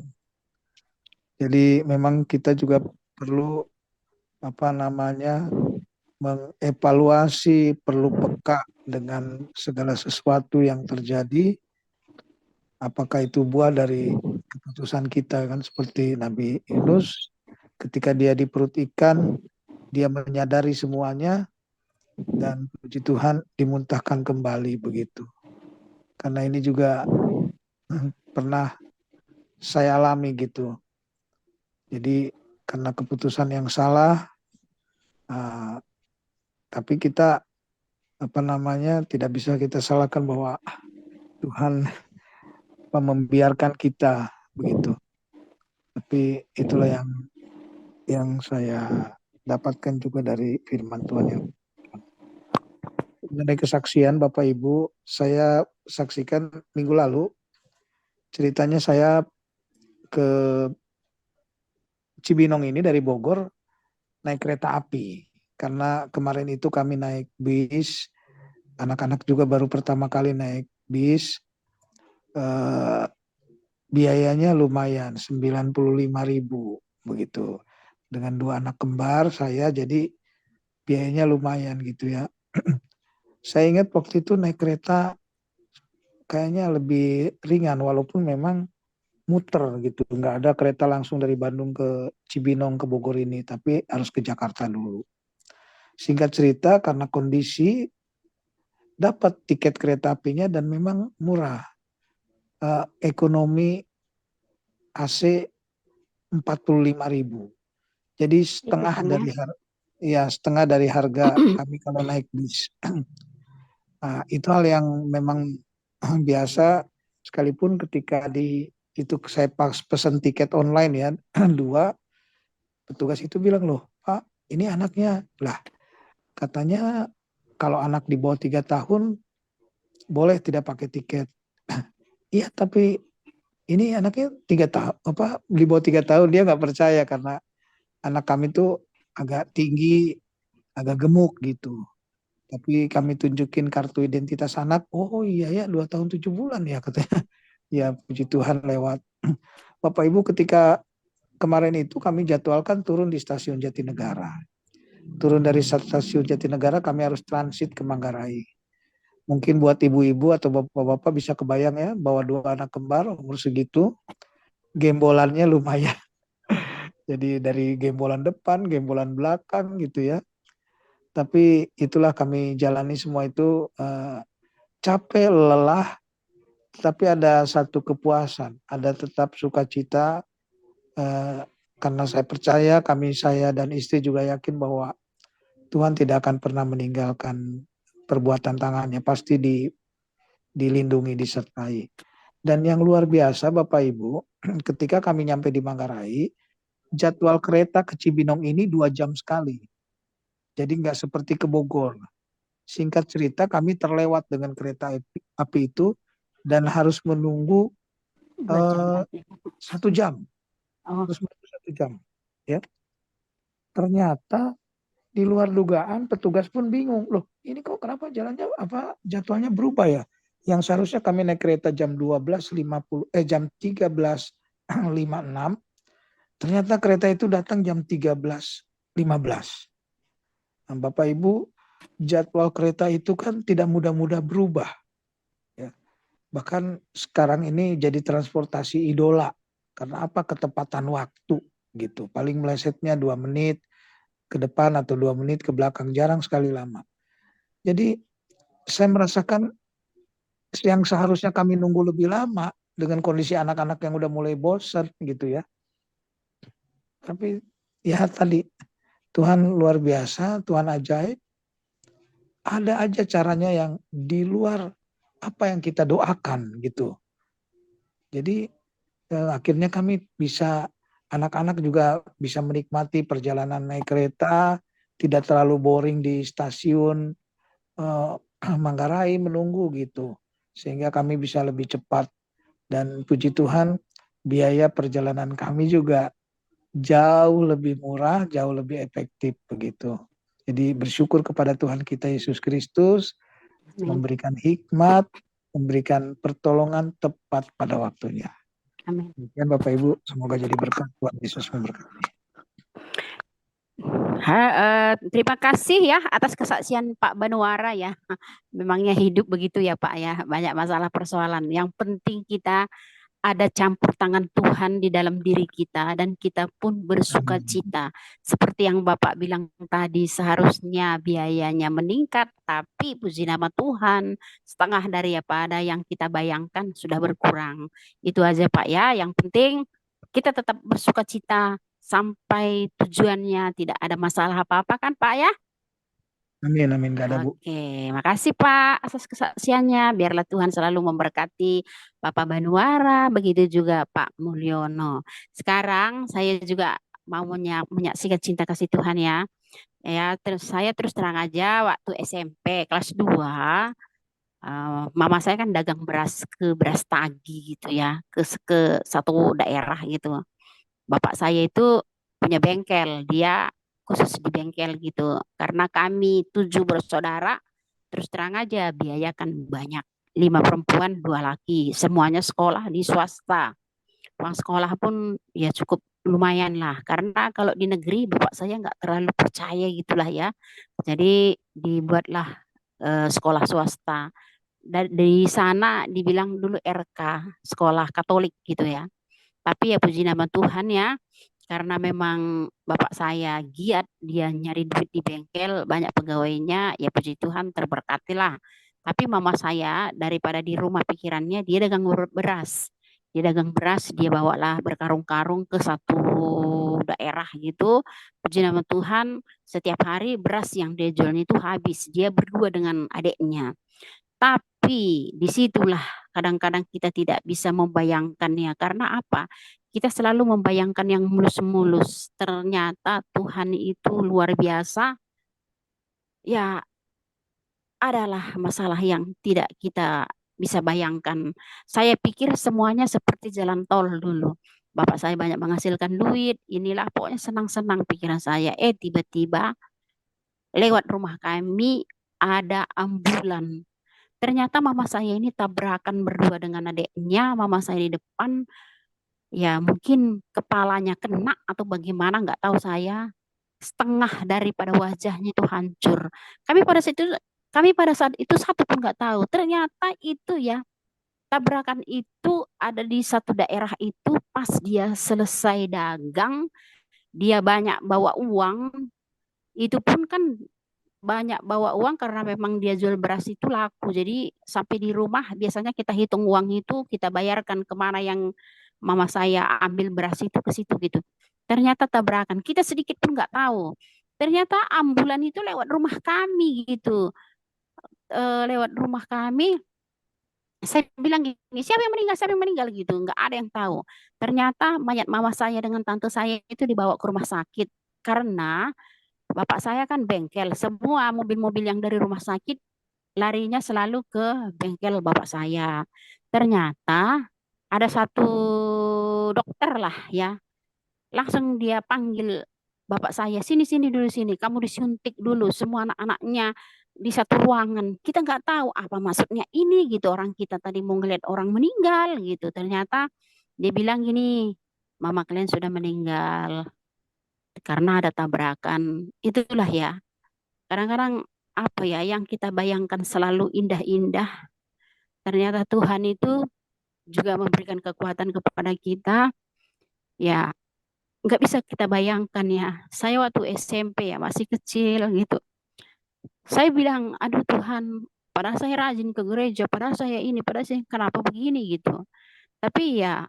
Jadi memang kita juga perlu mengevaluasi, perlu peka dengan segala sesuatu yang terjadi. Apakah itu buah dari keputusan kita, kan seperti Nabi Yunus ketika dia di perut ikan, dia menyadari semuanya dan puji Tuhan dimuntahkan kembali begitu. Karena ini juga pernah saya alami gitu. Jadi karena keputusan yang salah, tapi kita tidak bisa kita salahkan bahwa Tuhan membiarkan kita begitu. Tapi itulah yang saya dapatkan juga dari firman Tuhan yang mengenai kesaksian Bapak Ibu. Saya saksikan minggu lalu, ceritanya saya ke Cibinong ini dari Bogor naik kereta api. Karena kemarin itu kami naik bis, anak-anak juga baru pertama kali naik bis, biayanya lumayan 95.000 begitu. Dengan 2 anak kembar saya, jadi biayanya lumayan gitu ya. Saya ingat waktu itu naik kereta kayaknya lebih ringan walaupun memang muter gitu, nggak ada kereta langsung dari Bandung ke Cibinong ke Bogor ini, tapi harus ke Jakarta dulu. Singkat cerita, karena kondisi dapat tiket kereta apinya dan memang murah, ekonomi AC 45.000. Jadi setengah dari harga kami kalau naik bis. Nah, itu hal yang memang biasa, sekalipun ketika itu saya pesan tiket online ya, 2, petugas itu bilang, loh Pak, ini anaknya. Lah, katanya kalau anak di bawah 3 tahun boleh tidak pakai tiket. Iya, tapi ini anaknya 3 tahun, di bawah 3 tahun. Dia nggak percaya karena anak kami tuh agak tinggi, agak gemuk gitu. Tapi kami tunjukin kartu identitas anak, oh iya ya 2 tahun 7 bulan ya katanya. Ya puji Tuhan lewat. Bapak Ibu, ketika kemarin itu kami jadwalkan turun di stasiun Jatinegara. Turun dari stasiun Jatinegara kami harus transit ke Manggarai. Mungkin buat ibu-ibu atau bapak-bapak bisa kebayang ya, bawa 2 anak kembar umur segitu, gembolannya lumayan. Jadi dari gembolan depan, gembolan belakang gitu ya. Tapi itulah kami jalani semua itu, capek, lelah, tapi ada satu kepuasan, ada tetap sukacita, karena saya percaya, saya dan istri juga yakin bahwa Tuhan tidak akan pernah meninggalkan perbuatan tangannya, pasti dilindungi, disertai. Dan yang luar biasa Bapak Ibu, ketika kami nyampe di Manggarai, jadwal kereta ke Cibinong ini 2 jam sekali. Jadi nggak seperti ke Bogor. Singkat cerita, kami terlewat dengan kereta api itu dan harus menunggu 1 jam. Terus 1 jam. Ya. Ternyata di luar dugaan, petugas pun bingung. Loh, ini kok kenapa jalannya jadwalnya berubah ya? Yang seharusnya kami naik kereta jam 13.56, ternyata kereta itu datang jam 13.15. Nah, Bapak Ibu, jadwal kereta itu kan tidak mudah-mudah berubah. Ya. Bahkan sekarang ini jadi transportasi idola. Karena apa? Ketepatan waktu gitu. Paling melesetnya 2 menit ke depan atau 2 menit ke belakang, jarang sekali lama. Jadi saya merasakan yang seharusnya kami nunggu lebih lama dengan kondisi anak-anak yang udah mulai bosan gitu ya. Tapi ya tadi, Tuhan luar biasa, Tuhan ajaib. Ada aja caranya yang di luar apa yang kita doakan gitu. Jadi akhirnya kami bisa, anak-anak juga bisa menikmati perjalanan naik kereta, tidak terlalu boring di stasiun Manggarai menunggu gitu, sehingga kami bisa lebih cepat. Dan puji Tuhan, biaya perjalanan kami juga jauh lebih murah, jauh lebih efektif begitu. Jadi bersyukur kepada Tuhan kita Yesus Kristus, memberikan hikmat, memberikan pertolongan tepat pada waktunya. Amin. Demikian Bapak Ibu, semoga jadi berkat. Tuhan Yesus memberkati. Terima kasih ya atas kesaksian Pak Banuara ya. Memangnya hidup begitu ya Pak ya, banyak masalah persoalan. Yang penting kita ada campur tangan Tuhan di dalam diri kita dan kita pun bersuka cita. Seperti yang Bapak bilang tadi, seharusnya biayanya meningkat, tapi puji nama Tuhan, setengah dari apa ada yang kita bayangkan sudah berkurang. Itu aja Pak ya, yang penting kita tetap bersuka cita sampai tujuannya, tidak ada masalah apa-apa kan Pak ya? Amin, amin. Gak ada Bu. Oke, makasih Pak atas kesaksiannya. Biarlah Tuhan selalu memberkati Bapak Banuara, begitu juga Pak Mulyono. Sekarang saya juga mau menyaksikan cinta kasih Tuhan ya. Ya, saya terus terang aja waktu SMP kelas 2, mama saya kan dagang beras ke beras tagi gitu ya, ke satu daerah gitu. Bapak saya itu punya bengkel, dia khusus di bengkel gitu. Karena kami 7 bersaudara, terus terang aja biaya kan banyak. 5 perempuan, 2 laki. Semuanya sekolah di swasta. Uang sekolah pun ya cukup lumayan lah. Karena kalau di negeri bapak saya nggak terlalu percaya gitulah ya. Jadi dibuatlah sekolah swasta. Dari sana dibilang dulu RK, sekolah Katolik gitu ya. Tapi ya puji nama Tuhan ya, karena memang bapak saya giat, dia nyari duit di bengkel, banyak pegawainya, ya puji Tuhan terberkatilah. Tapi mama saya daripada di rumah pikirannya, dia dagang beras. Dia dagang beras, dia bawalah berkarung-karung ke satu daerah gitu. Puji nama Tuhan, setiap hari beras yang dia jualnya itu habis. Dia berdua dengan adiknya. Tapi disitulah kadang-kadang kita tidak bisa membayangkannya. Karena apa? Kita selalu membayangkan yang mulus-mulus. Ternyata Tuhan itu luar biasa. Ya, adalah masalah yang tidak kita bisa bayangkan. Saya pikir semuanya seperti jalan tol dulu. Bapak saya banyak menghasilkan duit. Inilah pokoknya senang-senang pikiran saya. Tiba-tiba lewat rumah kami ada ambulan. Ternyata mama saya ini tabrakan berdua dengan adiknya, mama saya di depan, ya mungkin kepalanya kena atau bagaimana, nggak tahu saya. Setengah daripada wajahnya itu hancur. Kami pada saat itu satu pun nggak tahu. Ternyata itu ya, tabrakan itu ada di satu daerah itu pas dia selesai dagang, dia banyak bawa uang, itu pun kan banyak bawa uang karena memang dia jual beras itu laku. Jadi sampai di rumah biasanya kita hitung uang itu, kita bayarkan kemana yang mama saya ambil beras itu ke situ gitu. Ternyata tabrakan. Kita sedikit pun nggak tahu. Ternyata ambulan itu lewat rumah kami gitu. Lewat rumah kami. Saya bilang gini, siapa yang meninggal, siapa yang meninggal gitu. Nggak ada yang tahu. Ternyata mayat mama saya dengan tante saya itu dibawa ke rumah sakit. Karena bapak saya kan bengkel. Semua mobil-mobil yang dari rumah sakit larinya selalu ke bengkel bapak saya. Ternyata ada satu dokter lah ya. Langsung dia panggil bapak saya, sini dulu sini. Kamu disuntik dulu semua anak-anaknya di satu ruangan. Kita nggak tahu apa maksudnya ini gitu. Orang kita tadi mau ngeliat orang meninggal gitu. Ternyata dia bilang gini, mama kalian sudah meninggal karena ada tabrakan. Itulah ya. Kadang-kadang apa ya yang kita bayangkan selalu indah-indah. Ternyata Tuhan itu juga memberikan kekuatan kepada kita. Ya, nggak bisa kita bayangkan ya. Saya waktu SMP ya masih kecil gitu. Saya bilang, aduh Tuhan, padahal saya rajin ke gereja, padahal saya ini, padahal saya kenapa begini gitu. Tapi ya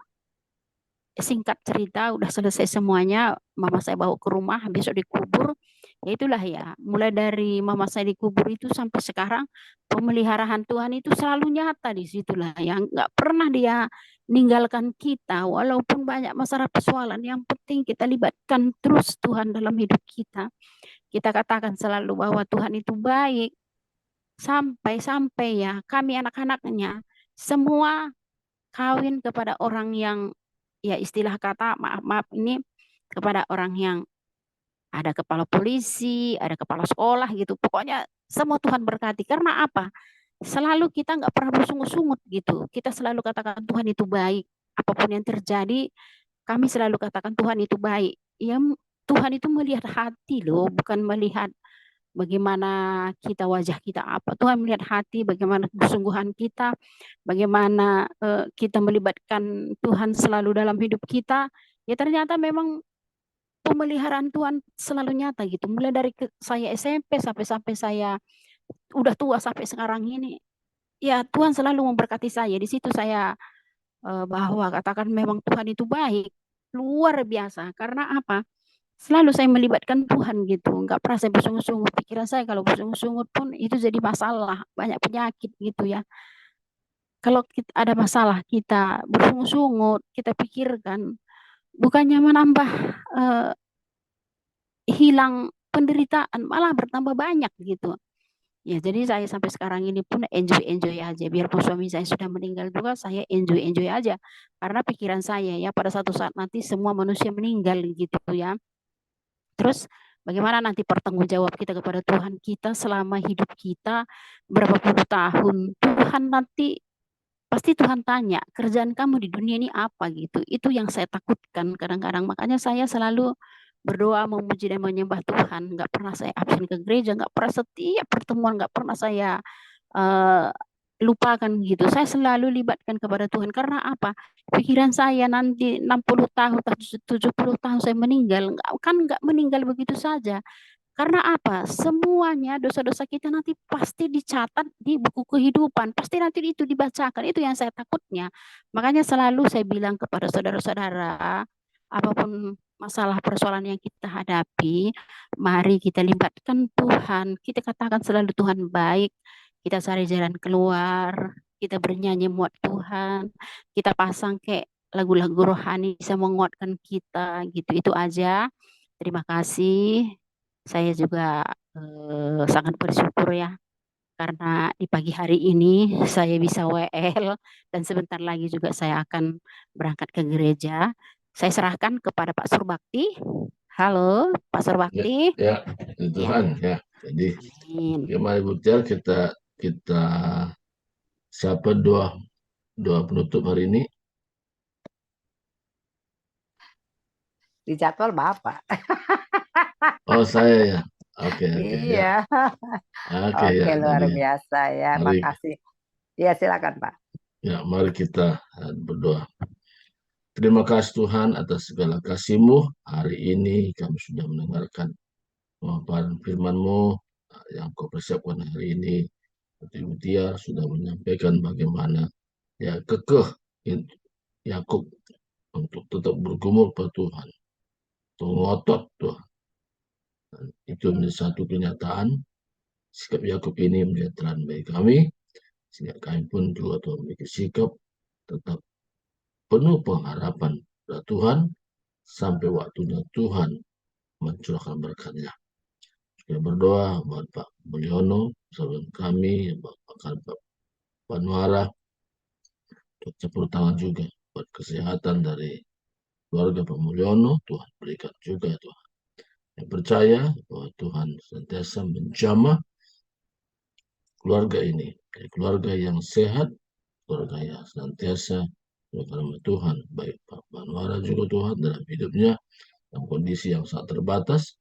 singkat cerita udah selesai semuanya, mama saya bawa ke rumah, besok dikubur. Ya itulah ya, mulai dari mama saya dikubur itu sampai sekarang pemeliharaan Tuhan itu selalu nyata di situlah, yang nggak pernah dia ninggalkan kita walaupun banyak masalah persoalan. Yang penting kita libatkan terus Tuhan dalam hidup kita. kita katakan selalu bahwa Tuhan itu baik. Sampai-sampai ya kami anak-anaknya semua kawin kepada orang yang, ya istilah kata, maaf ini, kepada orang yang ada kepala polisi, ada kepala sekolah gitu. Pokoknya semua Tuhan berkati. Karena apa? Selalu kita nggak pernah bersungut-sungut gitu. Kita selalu katakan Tuhan itu baik. Apapun yang terjadi, kami selalu katakan Tuhan itu baik. Ya, Tuhan itu melihat hati loh, bukan melihat bagaimana kita, wajah kita apa. Tuhan melihat hati, bagaimana kesungguhan kita, bagaimana kita melibatkan Tuhan selalu dalam hidup kita. Ya ternyata memang pemeliharaan Tuhan selalu nyata gitu. Mulai dari saya SMP sampai saya udah tua sampai sekarang ini. Ya Tuhan selalu memberkati saya. Di situ saya bahwa katakan memang Tuhan itu baik. Luar biasa. Karena apa? Selalu saya melibatkan Tuhan gitu, nggak pernah saya bersungut-sungut. Pikiran saya kalau bersungut-sungut pun itu jadi masalah, banyak penyakit gitu ya. Kalau kita ada masalah, kita bersungut-sungut, kita pikirkan, bukannya menambah hilang penderitaan, malah bertambah banyak gitu. Ya, jadi saya sampai sekarang ini pun enjoy aja. Biarpun suami saya sudah meninggal juga, saya enjoy aja. Karena pikiran saya ya, pada satu saat nanti semua manusia meninggal gitu ya. Terus bagaimana nanti pertanggung jawab kita kepada Tuhan kita selama hidup kita berapa puluh tahun. Tuhan nanti pasti Tuhan tanya, kerjaan kamu di dunia ini apa gitu. Itu yang saya takutkan kadang-kadang. Makanya saya selalu berdoa, memuji dan menyembah Tuhan. Nggak pernah saya absen ke gereja, nggak pernah setiap pertemuan, nggak pernah saya lupakan gitu. Saya selalu libatkan kepada Tuhan. Karena apa? Pikiran saya nanti 60 tahun, 70 tahun saya meninggal. Kan nggak meninggal begitu saja. Karena apa? Semuanya dosa-dosa kita nanti pasti dicatat di buku kehidupan. Pasti nanti itu dibacakan. Itu yang saya takutnya. Makanya selalu saya bilang kepada saudara-saudara, apapun masalah persoalan yang kita hadapi, mari kita libatkan Tuhan. Kita katakan selalu Tuhan baik. Kita cari jalan keluar. Kita bernyanyi muat Tuhan. Kita pasang kayak lagu-lagu rohani bisa menguatkan kita gitu. Itu aja. Terima kasih. Saya juga sangat bersyukur ya karena di pagi hari ini saya bisa WL dan sebentar lagi juga saya akan berangkat ke gereja. Saya serahkan kepada Pak Surbakti. Halo, Pak Surbakti. Ya, Tuhan ya. Jadi Amin. gimana Ibu Tiar, kita siapa doa penutup hari ini? Di jadwal Bapak. Oh, saya ya. Oke, ya. Iya. Oke, Oke, ya. luar Jadi, biasa ya. Makasih. Ya, silakan Pak. ya, mari kita berdoa. Terima kasih Tuhan atas segala kasih-Mu. Hari ini kami sudah mendengarkan pemaparan firman-Mu yang Kau persiapkan hari ini. Ibu Tia sudah menyampaikan bagaimana ya kekeh Yakub untuk tetap bergumul pada Tuhan, untuk ngotot Tuhan. Dan itu menjadi satu kenyataan. Sikap Yakub ini menjadi terang bagi kami, sehingga kami pun juga Tuhan memiliki sikap tetap penuh pengharapan pada Tuhan sampai waktunya Tuhan mencurahkan berkat-Nya. Kita berdoa buat Pak Mulyono, saudara kami, Pak Panuara, untuk campur tangan juga buat kesehatan dari keluarga Pak Mulyono. Tuhan berikan juga Tuhan. Yang percaya bahwa Tuhan senantiasa menjamah keluarga ini, keluarga yang sehat, keluarga yang senantiasa karena Tuhan, baik Pak Panuara juga Tuhan dalam hidupnya dalam kondisi yang sangat terbatas,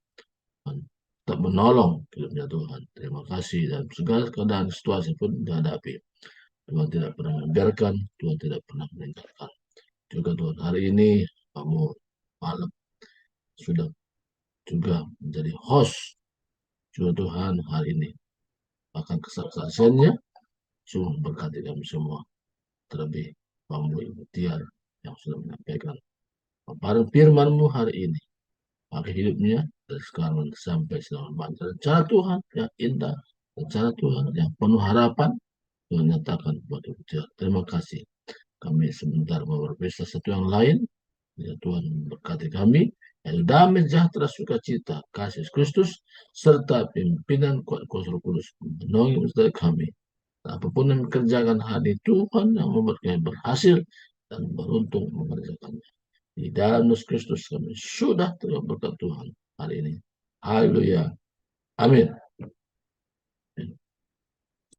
tetap menolong hidupnya Tuhan. Terima kasih dalam segala keadaan situasi pun dihadapi. Tuhan tidak pernah membiarkan, Tuhan tidak pernah meninggalkan. Juga Tuhan hari ini kamu malam sudah juga menjadi host juga Tuhan hari ini. Bahkan kesaksiannya sungguh berkati kami semua. Terlebih kamu Ibu Tiar yang sudah menyampaikan paparan firman-Mu hari ini. Pakai hidupnya dari sekarang sampai selama-lamanya. Cara Tuhan yang indah, cara Tuhan yang penuh harapan, Tuhan nyatakan buat Ibu Tiar. Terima kasih. Kami sebentar mau berpisah satu yang lain. Ya Tuhan berkati kami. yaitu damai, sejahtera, sukacita, kasih Kristus, serta pimpinan kuat Roh Kudus menolongi setiap kami. Dan apapun yang dikerjakan hari Tuhan yang membuat kami berhasil dan beruntung mengerjakannya. Di dalam Yesus Kristus kami sudah terima berkat Tuhan hari ini. Haleluya. Amin.